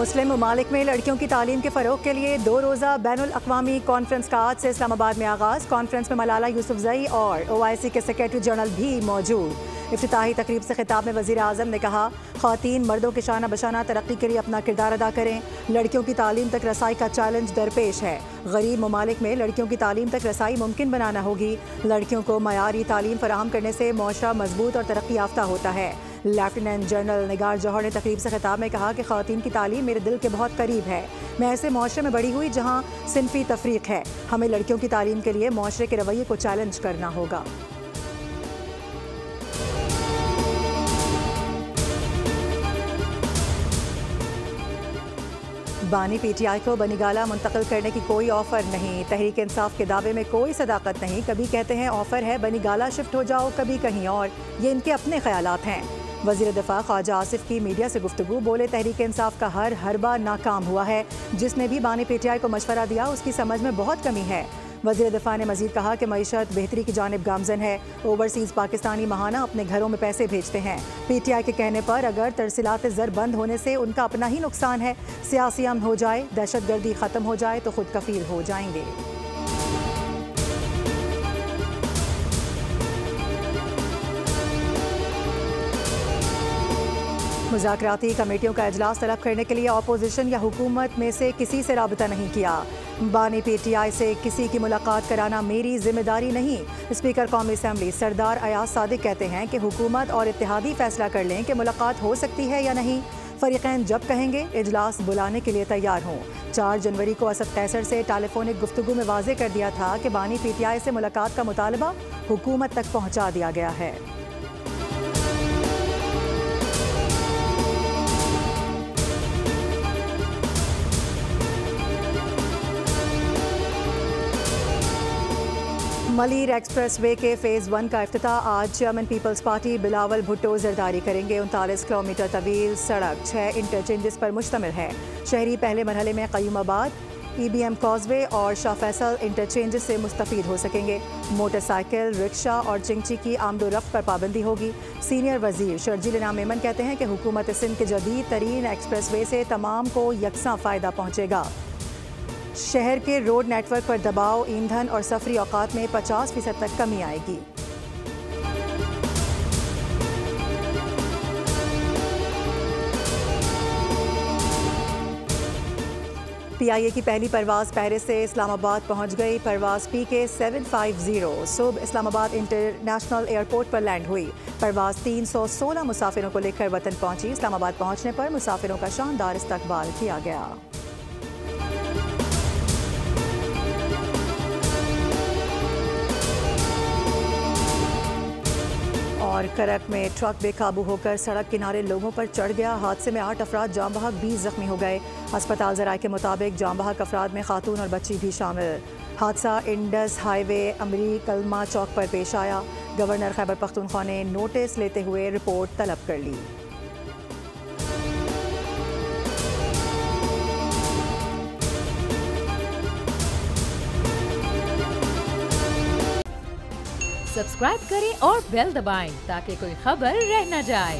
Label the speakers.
Speaker 1: मुस्लिम ममालिक में लड़कियों की तालीम के फ़रोग के लिए 2 रोज़ा बैनुल अक़वामी कॉन्फ्रेंस का आज से इस्लामाबाद में आगाज़। कॉन्फ्रेंस में मलाला यूसुफजई और OIC के सेक्रेटरी जनरल भी मौजूद। इफ्तिताही तकरीब से खिताब में वज़ीर आज़म ने कहा, ख़वातीन मर्दों के शाना बशाना तरक्की के लिए अपना किरदार अदा करें। लड़कियों की तालीम तक रसाई का चैलेंज दरपेश है। गरीब ममालिक में लड़कियों की तालीम तक रसाई मुमकिन बनाना होगी। लड़कियों को मयारी तालीम फराहम करने से मुआशरा मजबूत और तरक्की याफ्ता होता है। लेफ्टिनेंट जनरल निगार जौहर ने तकरीब से खिताब में कहा कि ख़वातीन की तालीम मेरे दिल के बहुत करीब है। मैं ऐसे मुआशरे में बड़ी हुई जहाँ सिनफी तफरीक है। हमें लड़कियों की तालीम के लिए मुआशरे के रवैये को चैलेंज करना होगा। बानी PTI को बनीगाला मुंतकिल करने की कोई ऑफर नहीं। तहरीक इंसाफ के दावे में कोई सदाकत नहीं। कभी कहते हैं ऑफर है बनीगाला शिफ्ट हो जाओ, कभी कहीं और। ये इनके अपने ख्यालात हैं। वज़ीर दिफा ख्वाजा आसिफ की मीडिया से गुफ्तगू, बोले तहरीक इंसाफ का हर हरबा नाकाम हुआ है। जिसने भी बानी PTI को मशवरा दिया उसकी समझ में बहुत कमी है। वज़ीर दिफा ने मजीद कहा कि मईशत बेहतरी की जानिब गामजन है। ओवरसीज़ पाकिस्तानी महाना अपने घरों में पैसे भेजते हैं। PTI के कहने पर अगर तरसीलात ज़र बंद होने से उनका अपना ही नुकसान है। सियासी अमन हो जाए, दहशतगर्दी ख़त्म हो जाए तो खुद कफील हो जाएंगे। मुज़ाकराती कमेटियों का इजलास तलब करने के लिए अपोजिशन या हुकूमत में से किसी से राबता नहीं किया। बानी PTI से किसी की मुलाकात कराना मेरी जिम्मेदारी नहीं। स्पीकर कौमी असम्बली सरदार अयाज सादिक कहते हैं कि हुकूमत और इत्तेहादी फैसला कर लें कि मुलाकात हो सकती है या नहीं। फरीक़ैन जब कहेंगे इजलास बुलाने के लिए तैयार हों। 4 जनवरी को असद कैसर से टेलीफोनिक गुफ्तगू में वाज़े कर दिया था कि बानी PTI से मुलाकात का मुतालबा हुकूमत तक पहुँचा दिया गया है। मलीर एक्सप्रेस वे के फ़ेज़ 1 का इफ्तिताह आज chairman Peoples Party Bilawal Bhutto Zardari करेंगे। 39 किलोमीटर तवील सड़क 6 इंटरचेंजेस पर मुश्तमिल है। शहरी पहले मरहले में क़य्यूमाबाद, EBM कॉजवे और शाह फैसल इंटरचेंजेस से मुस्तफ़ीद हो सकेंगे। मोटरसाइकिल, रिक्शा और चिंगची की आमदोरफ्त पर पाबंदी होगी। सीनियर वज़ीर शर्जील इनाम मेमन कहते हैं कि हुकूमत सिंध के जदीद तरीन एक्सप्रेस वे से तमाम को यकसा फ़ायदा पहुँचेगा। शहर के रोड नेटवर्क पर दबाव, ईंधन और सफरी औकात में 50% तक कमी आएगी। PIA की पहली परवाज़ पेरिस से इस्लामाबाद पहुंच गई। परवाज़ PK 750 सुबह इस्लामाबाद इंटरनेशनल एयरपोर्ट पर लैंड हुई। परवाज़ 316 मुसाफिरों को लेकर वतन पहुंची। इस्लामाबाद पहुंचने पर मुसाफिरों का शानदार इस्तकबाल किया गया। और करक में ट्रक बेकाबू होकर सड़क किनारे लोगों पर चढ़ गया। हादसे में 8 अफराद जाम बहक 20 जख्मी हो गए। अस्पताल ज़राए के मुताबिक जाम बहक अफराद में खातून और बच्ची भी शामिल। हादसा इंडस हाईवे अमरी कलमा चौक पर पेश आया। गवर्नर खैबर पख्तूनख्वा ने नोटिस लेते हुए रिपोर्ट तलब कर ली।
Speaker 2: सब्सक्राइब करें और बेल दबाएं ताकि कोई खबर रह न जाए।